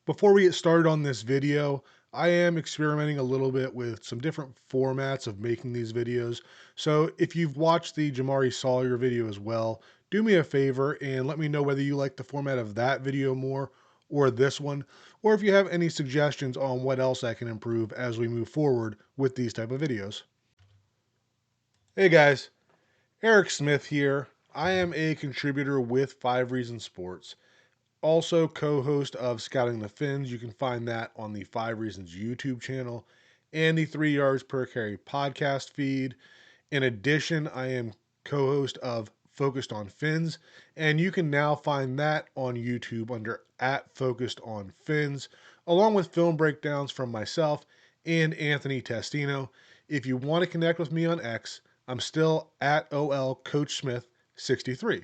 Before we get started on this video, I am experimenting a little bit with some different formats of making these videos. So if you've watched the Jamaree Salyer video as well, do me a favor and let me know whether you like the format of that video more or this one, or if you have any suggestions on what else I can improve as we move forward with these type of videos. Hey guys, Eric Smith here. I am a contributor with 5 Reasons Sports, also co-host of Scouting the Fins. You can find that on the 5 Reasons YouTube channel and the 3 Yards Per Carry podcast feed. In addition, I am co-host of Focused on Fins, and you can now find that on YouTube under @FocusedOnFins, along with film breakdowns from myself and Anthony Testino. If you want to connect with me on X, I'm still at OLCoachSmith63.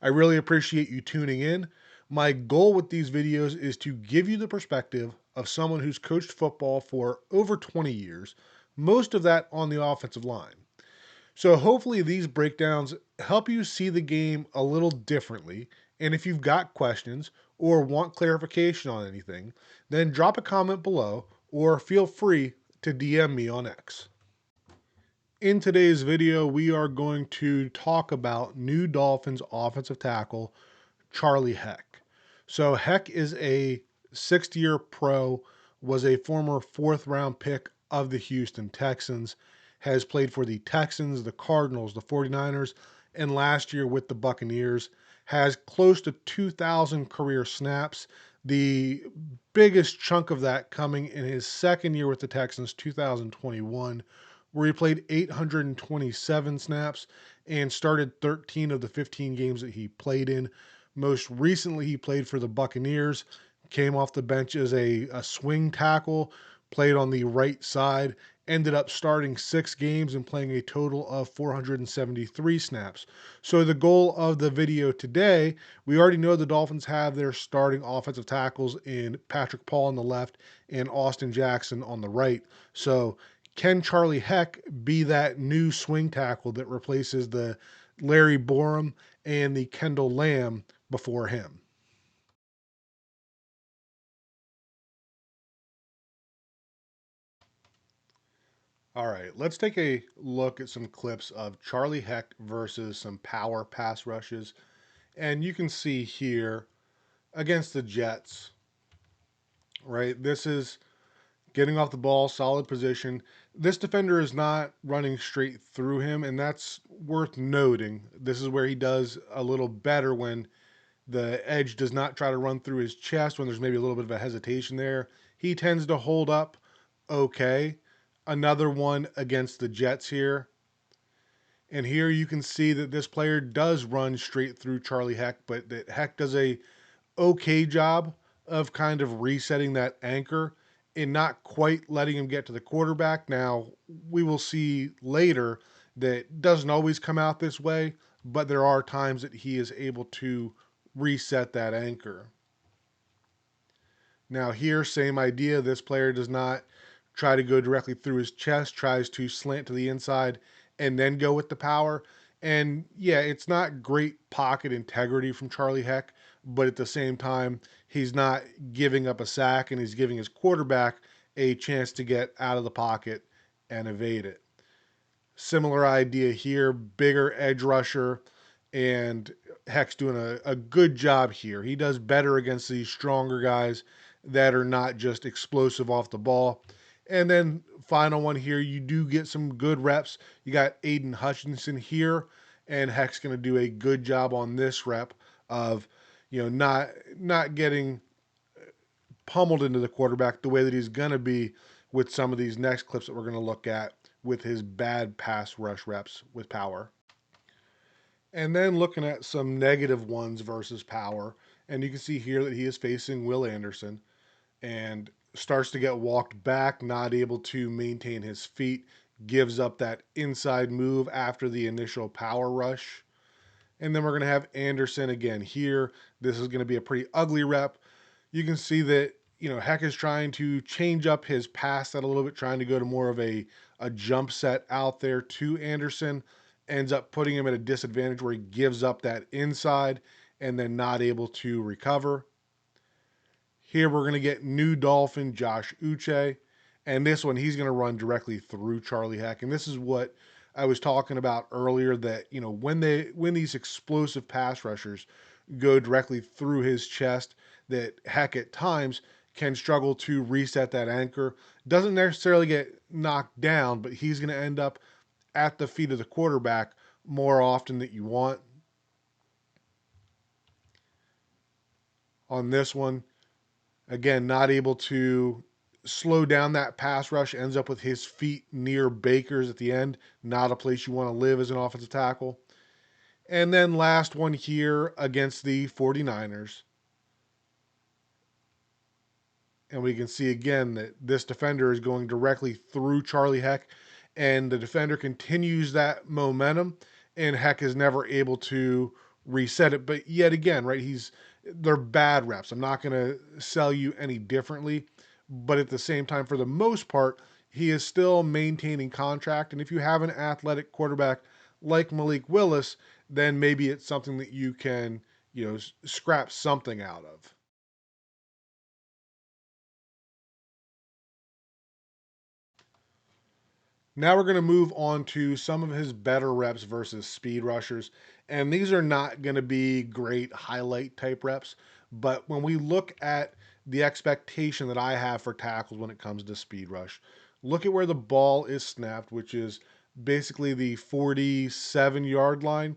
I really appreciate you tuning in. My goal with these videos is to give you the perspective of someone who's coached football for over 20 years, most of that on the offensive line. So hopefully these breakdowns help you see the game a little differently. And if you've got questions or want clarification on anything, then drop a comment below or feel free to DM me on X. In today's video, we are going to talk about new Dolphins offensive tackle Charlie Heck. So Heck is a sixth-year pro, was a former fourth-round pick of the Houston Texans, has played for the Texans, the Cardinals, the 49ers, and last year with the Buccaneers, has close to 2,000 career snaps, the biggest chunk of that coming in his second year with the Texans, 2021, where he played 827 snaps and started 13 of the 15 games that he played in. Most recently, he played for the Buccaneers, came off the bench as a swing tackle, played on the right side, ended up starting 6 games and playing a total of 473 snaps. So the goal of the video today, we already know the Dolphins have their starting offensive tackles in Patrick Paul on the left and Austin Jackson on the right. So can Charlie Heck be that new swing tackle that replaces the Larry Borom and the Kendall Lamm before him? All right, let's take a look at some clips of Charlie Heck versus some power pass rushes. And you can see here against the Jets, right? This is getting off the ball, solid position. This defender is not running straight through him, and that's worth noting. This is where he does a little better when the edge does not try to run through his chest, when there's maybe a little bit of a hesitation there. He tends to hold up okay. Another one against the Jets here. And here you can see that this player does run straight through Charlie Heck, but that Heck does a okay job of kind of resetting that anchor and not quite letting him get to the quarterback. Now, we will see later that doesn't always come out this way, but there are times that he is able to reset that anchor. Now here, same idea. This player does not try to go directly through his chest, tries to slant to the inside and then go with the power. And yeah, it's not great pocket integrity from Charlie Heck, but at the same time, he's not giving up a sack and he's giving his quarterback a chance to get out of the pocket and evade it. Similar idea here, bigger edge rusher, and Heck's doing a good job here. He does better against these stronger guys that are not just explosive off the ball. And then final one here, you do get some good reps. You got Aiden Hutchinson here, and Heck's going to do a good job on this rep of, not getting pummeled into the quarterback the way that he's going to be with some of these next clips that we're going to look at with his bad pass rush reps with power. And then looking at some negative ones versus power, and you can see here that he is facing Will Anderson and starts to get walked back, not able to maintain his feet, gives up that inside move after the initial power rush. And then we're going to have Anderson again here. This is going to be a pretty ugly rep. You can see that, Heck is trying to change up his pass set a little bit, trying to go to more of a jump set out there to Anderson. Ends up putting him at a disadvantage where he gives up that inside and then not able to recover. Here we're going to get new Dolphin Josh Uche. And this one, he's going to run directly through Charlie Heck. And this is what I was talking about earlier, that, when these explosive pass rushers go directly through his chest, that Heck at times can struggle to reset that anchor. Doesn't necessarily get knocked down, but he's going to end up at the feet of the quarterback more often than you want. On this one, again, not able to slow down that pass rush, ends up with his feet near Baker's at the end. Not a place you want to live as an offensive tackle. And then last one here against the 49ers. And we can see again that this defender is going directly through Charlie Heck, and the defender continues that momentum, and Heck is never able to reset it. But yet again, right, they're bad reps. I'm not going to sell you any differently, but at the same time, for the most part, he is still maintaining contract. And if you have an athletic quarterback like Malik Willis, then maybe it's something that you can, scrap something out of. Now we're going to move on to some of his better reps versus speed rushers. And these are not going to be great highlight type reps. But when we look at the expectation that I have for tackles when it comes to speed rush, look at where the ball is snapped, which is basically the 47-yard line.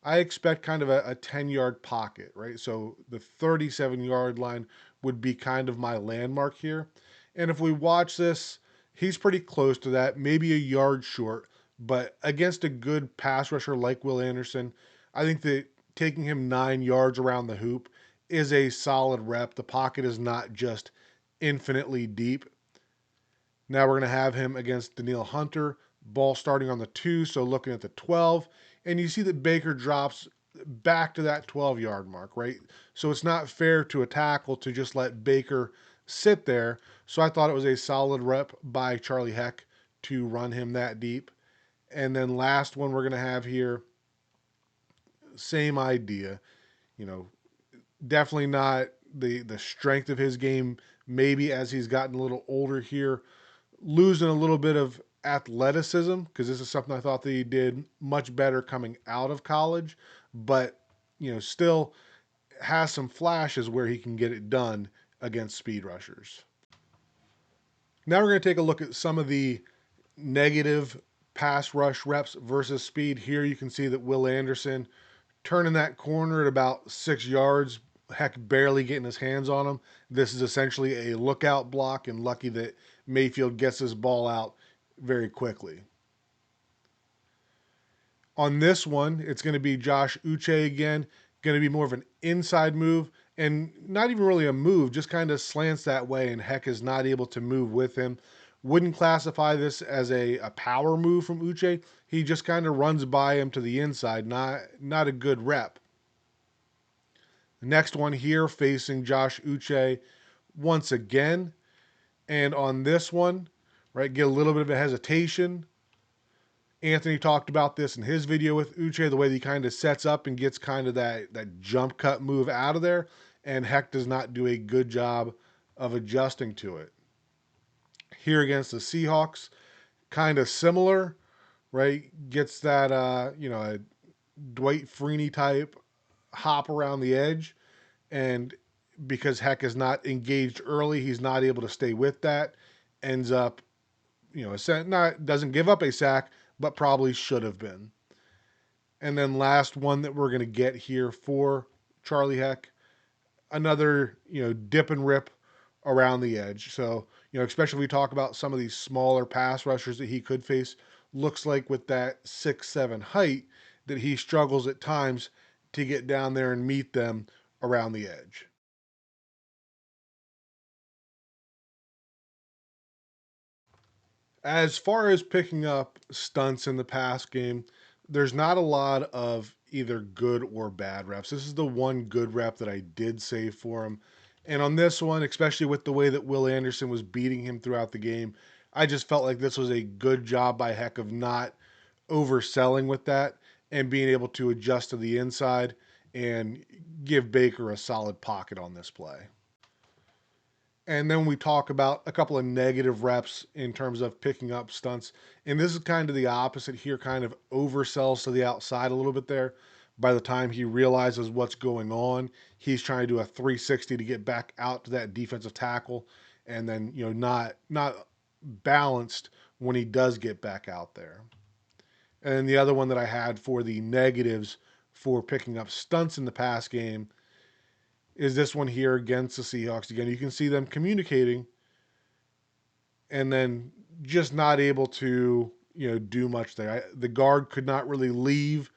I expect kind of a 10-yard pocket, right? So the 37-yard line would be kind of my landmark here. And if we watch this, he's pretty close to that, maybe a yard short. But against a good pass rusher like Will Anderson, I think that taking him 9 yards around the hoop is a solid rep. The pocket is not just infinitely deep. Now we're going to have him against Danielle Hunter, ball starting on the 2, so looking at the 12. And you see that Baker drops back to that 12-yard mark, right? So it's not fair to a tackle to just let Baker sit there. So I thought it was a solid rep by Charlie Heck to run him that deep. And then last one we're going to have here, same idea. You know, definitely not the strength of his game, maybe as he's gotten a little older here, losing a little bit of athleticism, because this is something I thought that he did much better coming out of college, but still has some flashes where he can get it done against speed rushers. Now we're going to take a look at some of the negative pass rush reps versus speed. Here you can see that Will Anderson turning that corner at about 6 yards, Heck barely getting his hands on him. This is essentially a lookout block, and lucky that Mayfield gets this ball out very quickly. On this one, it's going to be Josh Uche again, going to be more of an inside move, and not even really a move, just kind of slants that way, and Heck is not able to move with him. Wouldn't classify this as a power move from Uche. He just kind of runs by him to the inside, not a good rep. The next one here facing Josh Uche once again. And on this one, right, get a little bit of a hesitation. Anthony talked about this in his video with Uche, the way that he kind of sets up and gets kind of that jump cut move out of there. And Heck does not do a good job of adjusting to it. Here against the Seahawks, kind of similar, right? Gets that, a Dwight Freeney type hop around the edge. And because Heck is not engaged early, he's not able to stay with that. Ends up, doesn't give up a sack, but probably should have been. And then last one that we're going to get here for Charlie Heck, another, dip and rip around the edge. So, especially if we talk about some of these smaller pass rushers that he could face, looks like with that 6'7" height that he struggles at times to get down there and meet them around the edge. As far as picking up stunts in the pass game, there's not a lot of either good or bad reps. This is the one good rep that I did save for him. And on this one, especially with the way that Will Anderson was beating him throughout the game, I just felt like this was a good job by Heck of not overselling with that and being able to adjust to the inside and give Baker a solid pocket on this play. And then we talk about a couple of negative reps in terms of picking up stunts. And this is kind of the opposite here, kind of oversells to the outside a little bit there. By the time he realizes what's going on, he's trying to do a 360 to get back out to that defensive tackle, and then not balanced when he does get back out there. And then the other one that I had for the negatives for picking up stunts in the pass game is this one here against the Seahawks. Again, you can see them communicating and then just not able to do much there. The guard could not really leave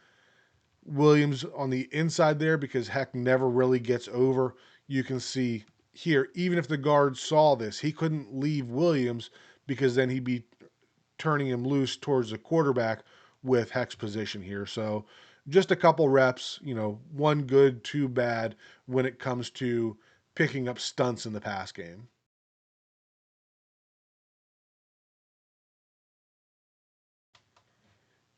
Williams on the inside there because Heck never really gets over. You can see here, even if the guard saw this, he couldn't leave Williams because then he'd be turning him loose towards the quarterback with Heck's position here. So just a couple reps, one good, two bad when it comes to picking up stunts in the pass game.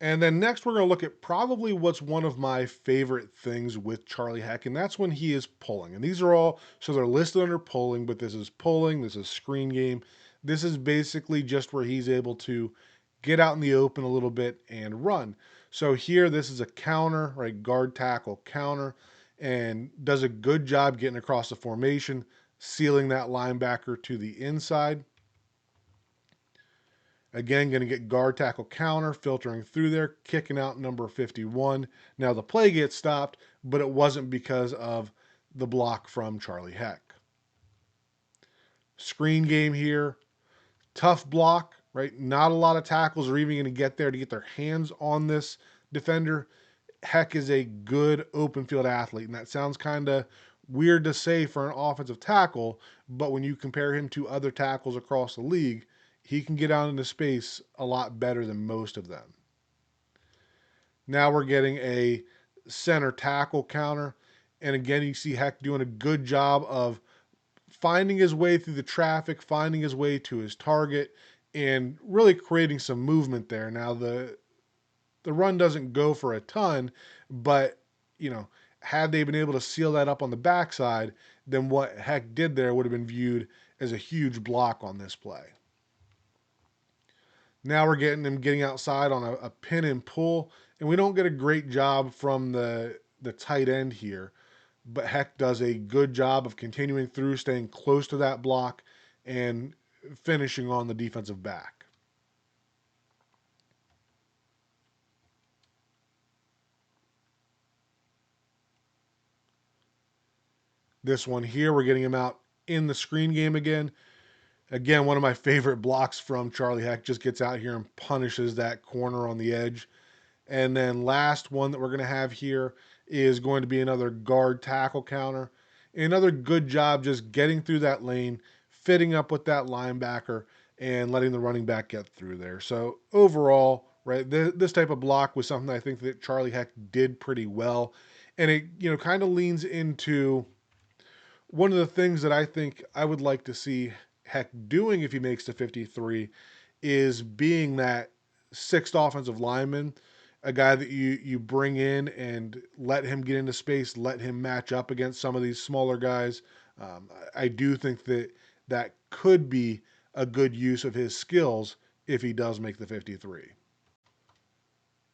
And then next, we're going to look at probably what's one of my favorite things with Charlie Heck, and that's when he is pulling. And these are all, so they're listed under pulling, but this is pulling, this is screen game. This is basically just where he's able to get out in the open a little bit and run. So here, this is a counter, right? Guard tackle counter, and does a good job getting across the formation, sealing that linebacker to the inside. Again, going to get guard tackle counter, filtering through there, kicking out number 51. Now the play gets stopped, but it wasn't because of the block from Charlie Heck. Screen game here, tough block, right? Not a lot of tackles are even going to get there to get their hands on this defender. Heck is a good open field athlete, and that sounds kind of weird to say for an offensive tackle, but when you compare him to other tackles across the league, he can get out into space a lot better than most of them. Now we're getting a center tackle counter, and again, you see Heck doing a good job of finding his way through the traffic, finding his way to his target, and really creating some movement there. Now the run doesn't go for a ton, but had they been able to seal that up on the backside, then what Heck did there would have been viewed as a huge block on this play. Now we're getting him getting outside on a pin and pull, and we don't get a great job from the tight end here, but Heck does a good job of continuing through, staying close to that block, and finishing on the defensive back. This one here, we're getting him out in the screen game again. Again, one of my favorite blocks from Charlie Heck, just gets out here and punishes that corner on the edge. And then last one that we're going to have here is going to be another guard tackle counter. Another good job just getting through that lane, fitting up with that linebacker, and letting the running back get through there. So overall, right, this type of block was something I think that Charlie Heck did pretty well. And it, kind of leans into one of the things that I think I would like to see Heck doing if he makes the 53 is being that sixth offensive lineman, a guy that you bring in and let him get into space, let him match up against some of these smaller guys. I do think that that could be a good use of his skills if he does make the 53.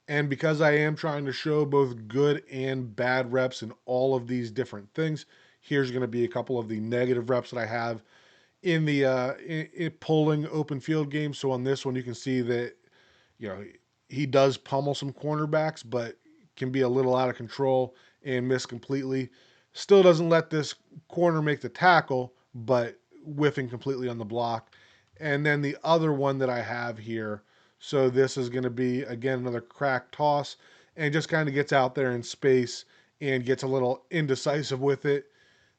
And because I am trying to show both good and bad reps in all of these different things, here's going to be a couple of the negative reps that I have in the in pulling open field game. So on this one, you can see that you know he does pummel some cornerbacks, but can be a little out of control and miss completely. Still doesn't let this corner make the tackle, but whiffing completely on the block. And then the other one that I have here, so this is going to be again another crack toss, and just kind of gets out there in space and gets a little indecisive with it,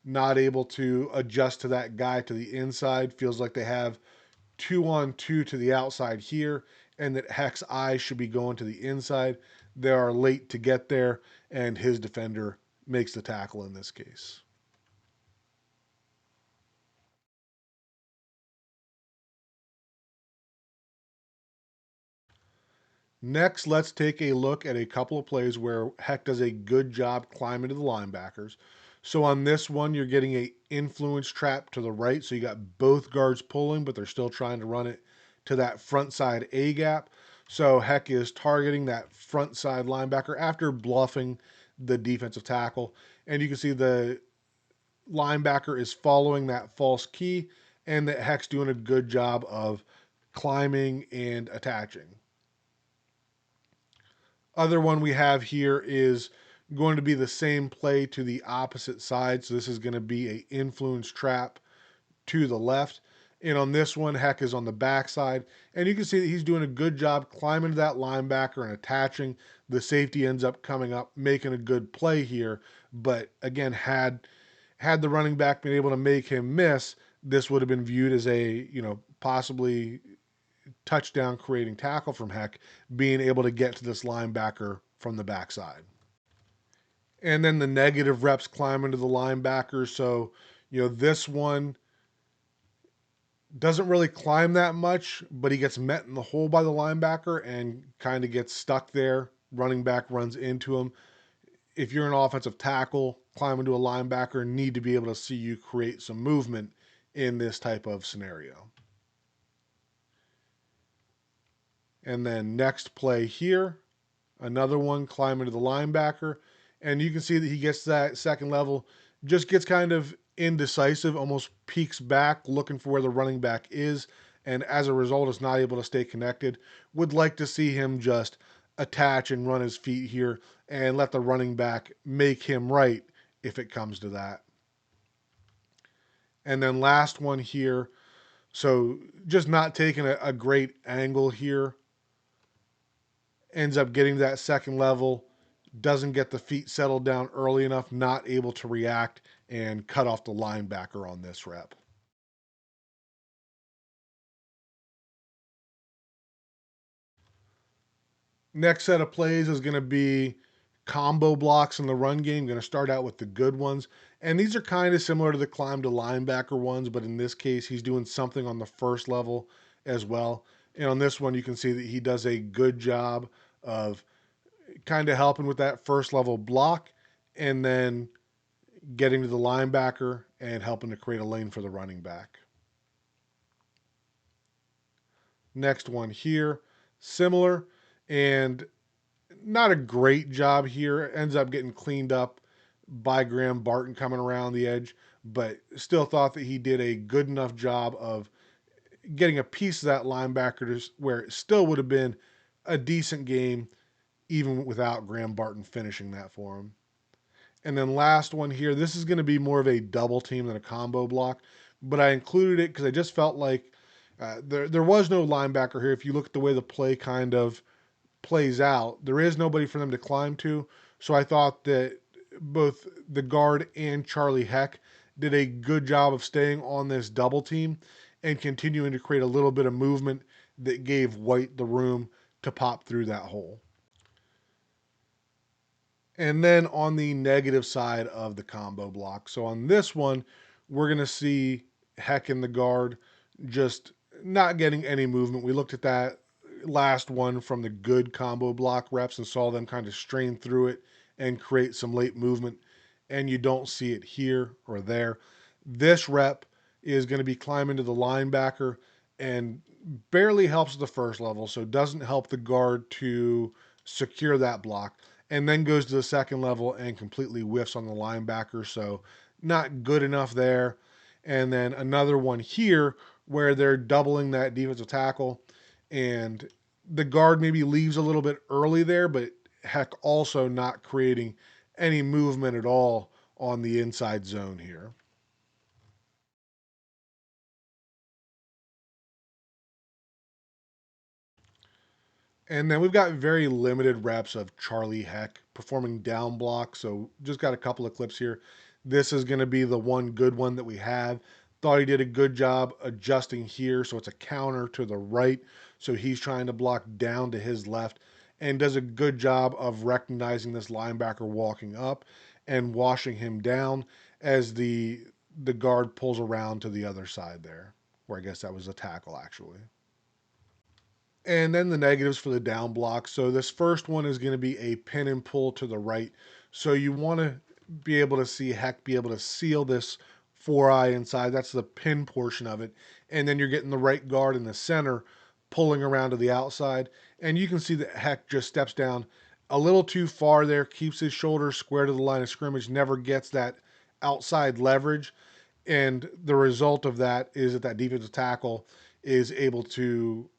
not able to adjust to that guy to the inside. Feels like they have 2-on-2 to the outside here, and that Heck's eyes should be going to the inside. They are late to get there, and his defender makes the tackle in this case. Next, let's take a look at a couple of plays where Heck does a good job climbing to the linebackers. So on this one, you're getting a influence trap to the right. So you got both guards pulling, but they're still trying to run it to that front side A gap. So Heck is targeting that front side linebacker after bluffing the defensive tackle. And you can see the linebacker is following that false key, and that Heck's doing a good job of climbing and attaching. Other one we have here is going to be the same play to the opposite side. So this is going to be a influence trap to the left. And on this one, Heck is on the backside. And you can see that he's doing a good job climbing to that linebacker and attaching. The safety ends up coming up, making a good play here. But again, had the running back been able to make him miss, this would have been viewed as a, possibly touchdown creating tackle from Heck, being able to get to this linebacker from the backside. And then the negative reps climb into the linebacker. So, this one doesn't really climb that much, but he gets met in the hole by the linebacker and kind of gets stuck there. Running back runs into him. If you're an offensive tackle, climbing to a linebacker, need to be able to see you create some movement in this type of scenario. And then next play here, another one climbing to the linebacker. And you can see that he gets that second level, just gets kind of indecisive, almost peeks back looking for where the running back is. And as a result, is not able to stay connected. Would like to see him just attach and run his feet here and let the running back make him right if it comes to that. And then last one here. So just not taking a great angle here. Ends up getting that second level, doesn't get the feet settled down early enough, not able to react and cut off the linebacker on this rep. Next set of plays is going to be combo blocks in the run game. Going to start out with the good ones. And these are kind of similar to the climb to linebacker ones, but in this case, he's doing something on the first level as well. And on this one, you can see that he does a good job of kind of helping with that first level block and then getting to the linebacker and helping to create a lane for the running back. Next one here, similar and not a great job here. Ends up getting cleaned up by Graham Barton coming around the edge, but still thought that he did a good enough job of getting a piece of that linebacker to where it still would have been a decent game even without Graham Barton finishing that for him. And then last one here, this is going to be more of a double team than a combo block, but I included it because I just felt like there was no linebacker here. If you look at the way the play kind of plays out, there is nobody for them to climb to. So I thought that both the guard and Charlie Heck did a good job of staying on this double team and continuing to create a little bit of movement that gave White the room to pop through that hole. And then on the negative side of the combo block. So on this one, we're going to see Heck in the guard just not getting any movement. We looked at that last one from the good combo block reps and saw them kind of strain through it and create some late movement. And you don't see it here or there. This rep is going to be climbing to the linebacker and barely helps the first level. So doesn't help the guard to secure that block, and then goes to the second level and completely whiffs on the linebacker. So not good enough there. And then another one here where they're doubling that defensive tackle, and the guard maybe leaves a little bit early there, but Heck also not creating any movement at all on the inside zone here. And then we've got very limited reps of Charlie Heck performing down blocks. So just got a couple of clips here. This is going to be the one good one that we have. Thought he did a good job adjusting here. So it's a counter to the right. So he's trying to block down to his left and does a good job of recognizing this linebacker walking up and washing him down as the guard pulls around to the other side there, where I guess that was a tackle actually. And then the negatives for the down block. So this first one is going to be a pin and pull to the right. So you want to be able to see Heck be able to seal this four eye inside. That's the pin portion of it. And then you're getting the right guard in the center pulling around to the outside. And you can see that Heck just steps down a little too far there, keeps his shoulders square to the line of scrimmage, never gets that outside leverage. And the result of that is that that defensive tackle is able to,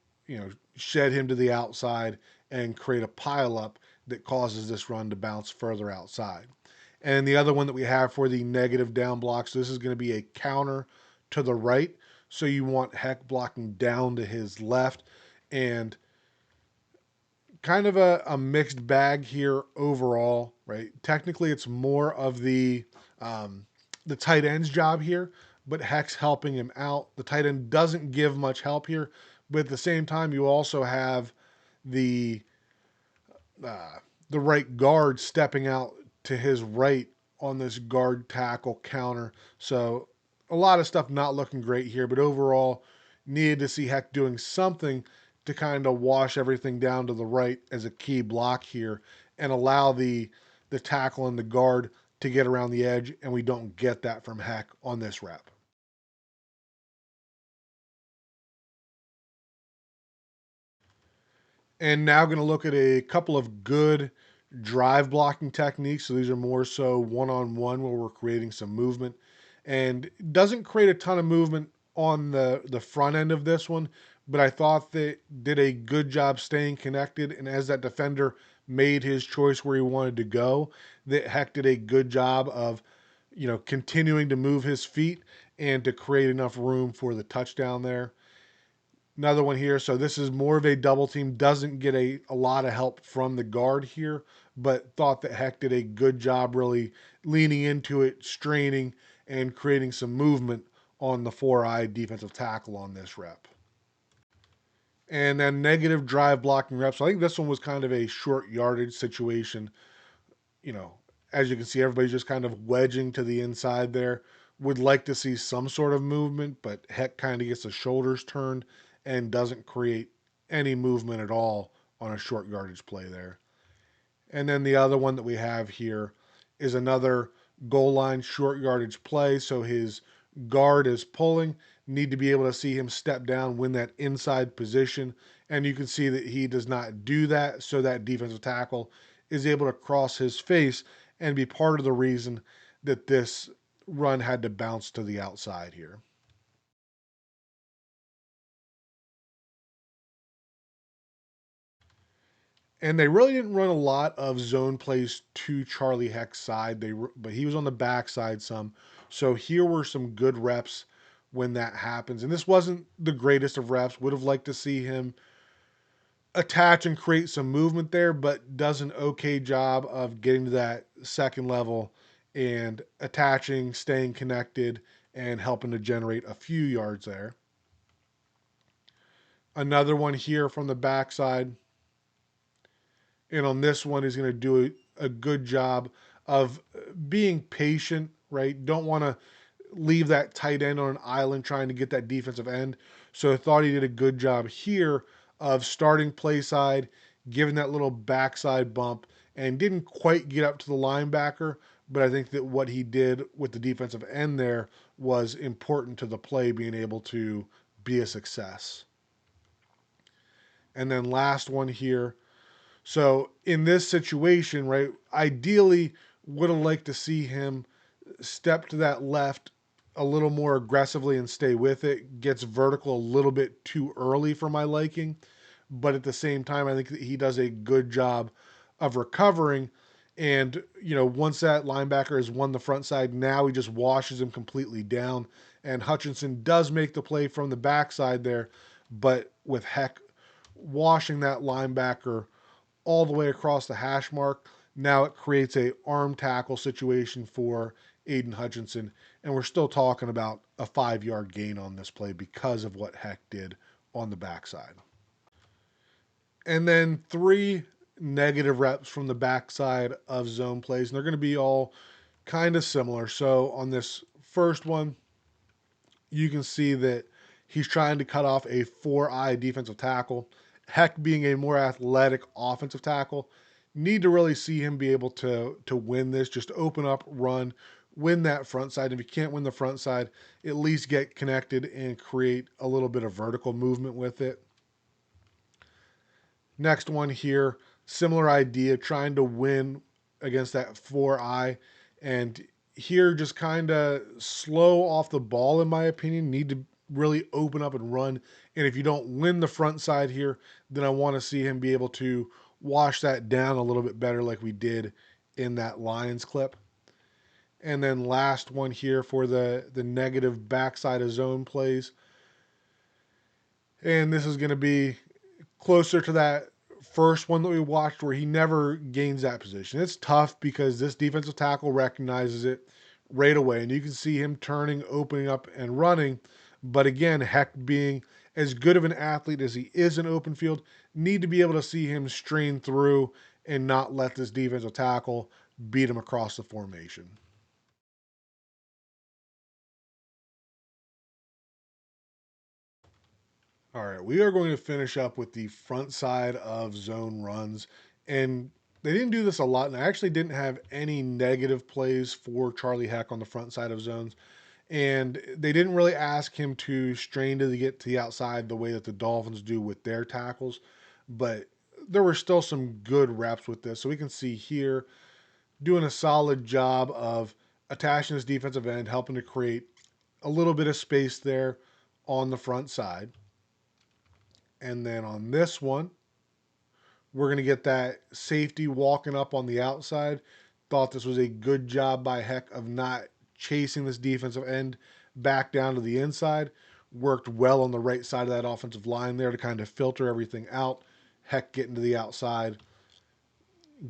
shed him to the outside and create a pileup that causes this run to bounce further outside. And the other one that we have for the negative down blocks, this is going to be a counter to the right. So you want Heck blocking down to his left, and kind of a mixed bag here overall, right? Technically, it's more of the tight end's job here, but Heck's helping him out. The tight end doesn't give much help here, but at the same time, you also have the uh, the right guard stepping out to his right on this guard tackle counter. So a lot of stuff not looking great here, but overall needed to see Heck doing something to kind of wash everything down to the right as a key block here and allow the tackle and the guard to get around the edge, and we don't get that from Heck on this rep. And now going to look at a couple of good drive blocking techniques. So these are more so one-on-one where we're creating some movement, and doesn't create a ton of movement on the front end of this one, but I thought they did a good job staying connected. And as that defender made his choice where he wanted to go, that Heck did a good job of, continuing to move his feet and to create enough room for the touchdown there. Another one here. So this is more of a double team. Doesn't get a lot of help from the guard here, but thought that Heck did a good job really leaning into it, straining, and creating some movement on the four-eye defensive tackle on this rep. And then negative drive blocking reps. So I think this one was kind of a short yardage situation. You know, as you can see, everybody's just kind of wedging to the inside there. Would like to see some sort of movement, but Heck kind of gets the shoulders turned and doesn't create any movement at all on a short yardage play there. And then the other one that we have here is another goal line short yardage play. So his guard is pulling, need to be able to see him step down, win that inside position. And you can see that he does not do that. So that defensive tackle is able to cross his face and be part of the reason that this run had to bounce to the outside here. And they really didn't run a lot of zone plays to Charlie Heck's side. But he was on the backside some. So here were some good reps when that happens. And this wasn't the greatest of reps. Would have liked to see him attach and create some movement there, but does an okay job of getting to that second level and attaching, staying connected, and helping to generate a few yards there. Another one here from the backside. And on this one, he's going to do a good job of being patient, right? Don't want to leave that tight end on an island trying to get that defensive end. So I thought he did a good job here of starting play side, giving that little backside bump, and didn't quite get up to the linebacker. But I think that what he did with the defensive end there was important to the play being able to be a success. And then last one here. So in this situation, right, ideally would have liked to see him step to that left a little more aggressively and stay with it. Gets vertical a little bit too early for my liking, but at the same time, I think that he does a good job of recovering. And, once that linebacker has won the front side, now he just washes him completely down. And Hutchinson does make the play from the backside there, but with Heck washing that linebacker all the way across the hash mark. Now it creates a arm tackle situation for Aiden Hutchinson, and we're still talking about a 5 yard gain on this play because of what Heck did on the backside. And then three negative reps from the backside of zone plays, and they're going to be all kind of similar. So on this first one, you can see that he's trying to cut off a four-eye defensive tackle. Heck being a more athletic offensive tackle Need to really see him be able to win this, just open up, run, win that front side. If you can't win the front side, at least get connected and create a little bit of vertical movement with it. Next one here, similar idea, trying to win against that 4-eye. And here, just kind of slow off the ball, in my opinion. Need to really open up and run. And if you don't win the front side here, then I want to see him be able to wash that down a little bit better, like we did in that Lions clip. And then last one here for the negative backside of zone plays. And this is going to be closer to that first one that we watched where he never gains that position. It's tough because this defensive tackle recognizes it right away, and you can see him turning, opening up, and running. But again, Heck being as good of an athlete as he is in open field, need to be able to see him strain through and not let this defensive tackle beat him across the formation. All right, we are going to finish up with the front side of zone runs. And they didn't do this a lot, and I actually didn't have any negative plays for Charlie Heck on the front side of zones. And they didn't really ask him to strain to get to the outside the way that the Dolphins do with their tackles. But there were still some good reps with this. So we can see here doing a solid job of attaching his defensive end, helping to create a little bit of space there on the front side. And then on this one, we're going to get that safety walking up on the outside. Thought this was a good job by Heck of not chasing this defensive end back down to the inside. Worked well on the right side of that offensive line there to kind of filter everything out. Heck getting to the outside,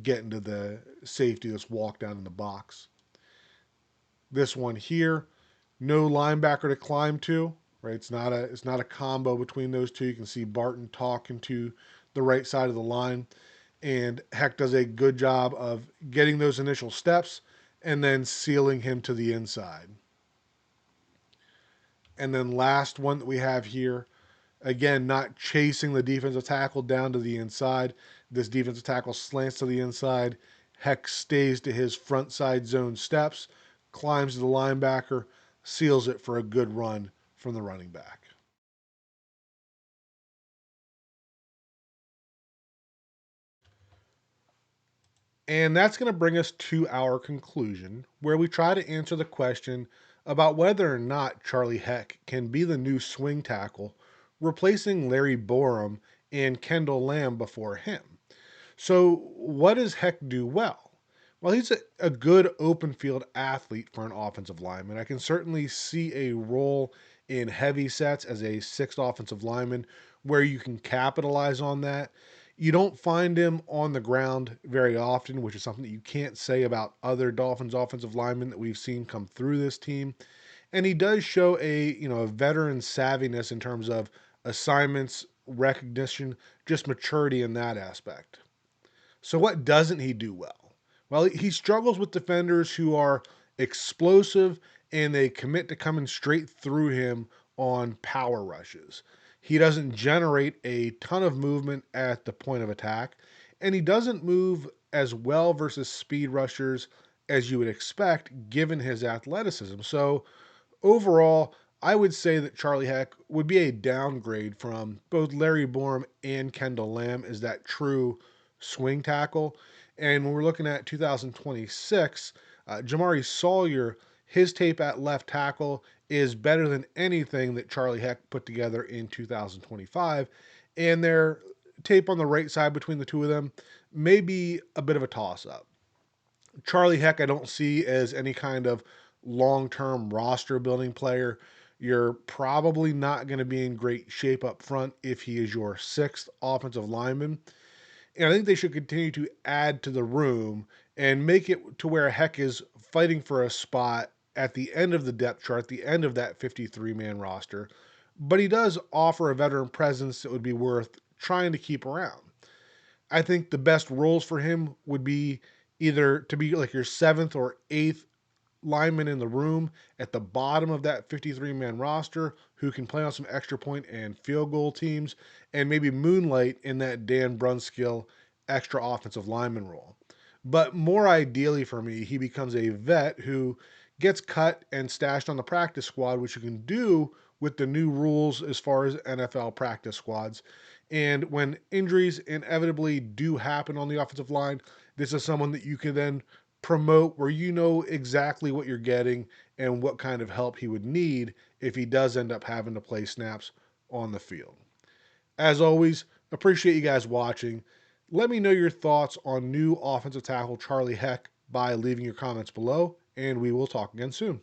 getting to the safety that's walked down in the box. This one here, no linebacker to climb to. Right, it's not a combo between those two. You can see Barton talking to the right side of the line, and Heck does a good job of getting those initial steps and then sealing him to the inside. And then last one that we have here, again, not chasing the defensive tackle down to the inside. This defensive tackle slants to the inside. Heck stays to his front side zone steps, climbs to the linebacker, seals it for a good run from the running back. And that's going to bring us to our conclusion, where we try to answer the question about whether or not Charlie Heck can be the new swing tackle, replacing Larry Borom and Kendall Lamm before him. So, what does Heck do well? Well, he's a good open field athlete for an offensive lineman. I can certainly see a role in heavy sets as a sixth offensive lineman where you can capitalize on that. You don't find him on the ground very often, which is something that you can't say about other Dolphins offensive linemen that we've seen come through this team. And he does show a veteran savviness in terms of assignments, recognition, just maturity in that aspect. So, what doesn't he do well? Well, he struggles with defenders who are explosive and they commit to coming straight through him on power rushes. He doesn't generate a ton of movement at the point of attack, and he doesn't move as well versus speed rushers as you would expect given his athleticism. So, overall, I would say that Charlie Heck would be a downgrade from both Larry Borom and Kendall Lamm as that true swing tackle. And when we're looking at 2026, Jamaree Salyer, his tape at left tackle is better than anything that Charlie Heck put together in 2025. And their tape on the right side between the two of them may be a bit of a toss up. Charlie Heck, I don't see as any kind of long term roster building player. You're probably not going to be in great shape up front if he is your sixth offensive lineman. And I think they should continue to add to the room and make it to where Heck is fighting for a spot at the end of the depth chart, the end of that 53-man roster. But he does offer a veteran presence that would be worth trying to keep around. I think the best roles for him would be either to be like your seventh or eighth lineman in the room at the bottom of that 53-man roster who can play on some extra point and field goal teams and maybe moonlight in that Dan Brunskill extra offensive lineman role. But more ideally for me, he becomes a vet who gets cut and stashed on the practice squad, which you can do with the new rules as far as NFL practice squads. And when injuries inevitably do happen on the offensive line, this is someone that you can then promote where you know exactly what you're getting and what kind of help he would need if he does end up having to play snaps on the field. As always, appreciate you guys watching. Let me know your thoughts on new offensive tackle Charlie Heck by leaving your comments below, and we will talk again soon.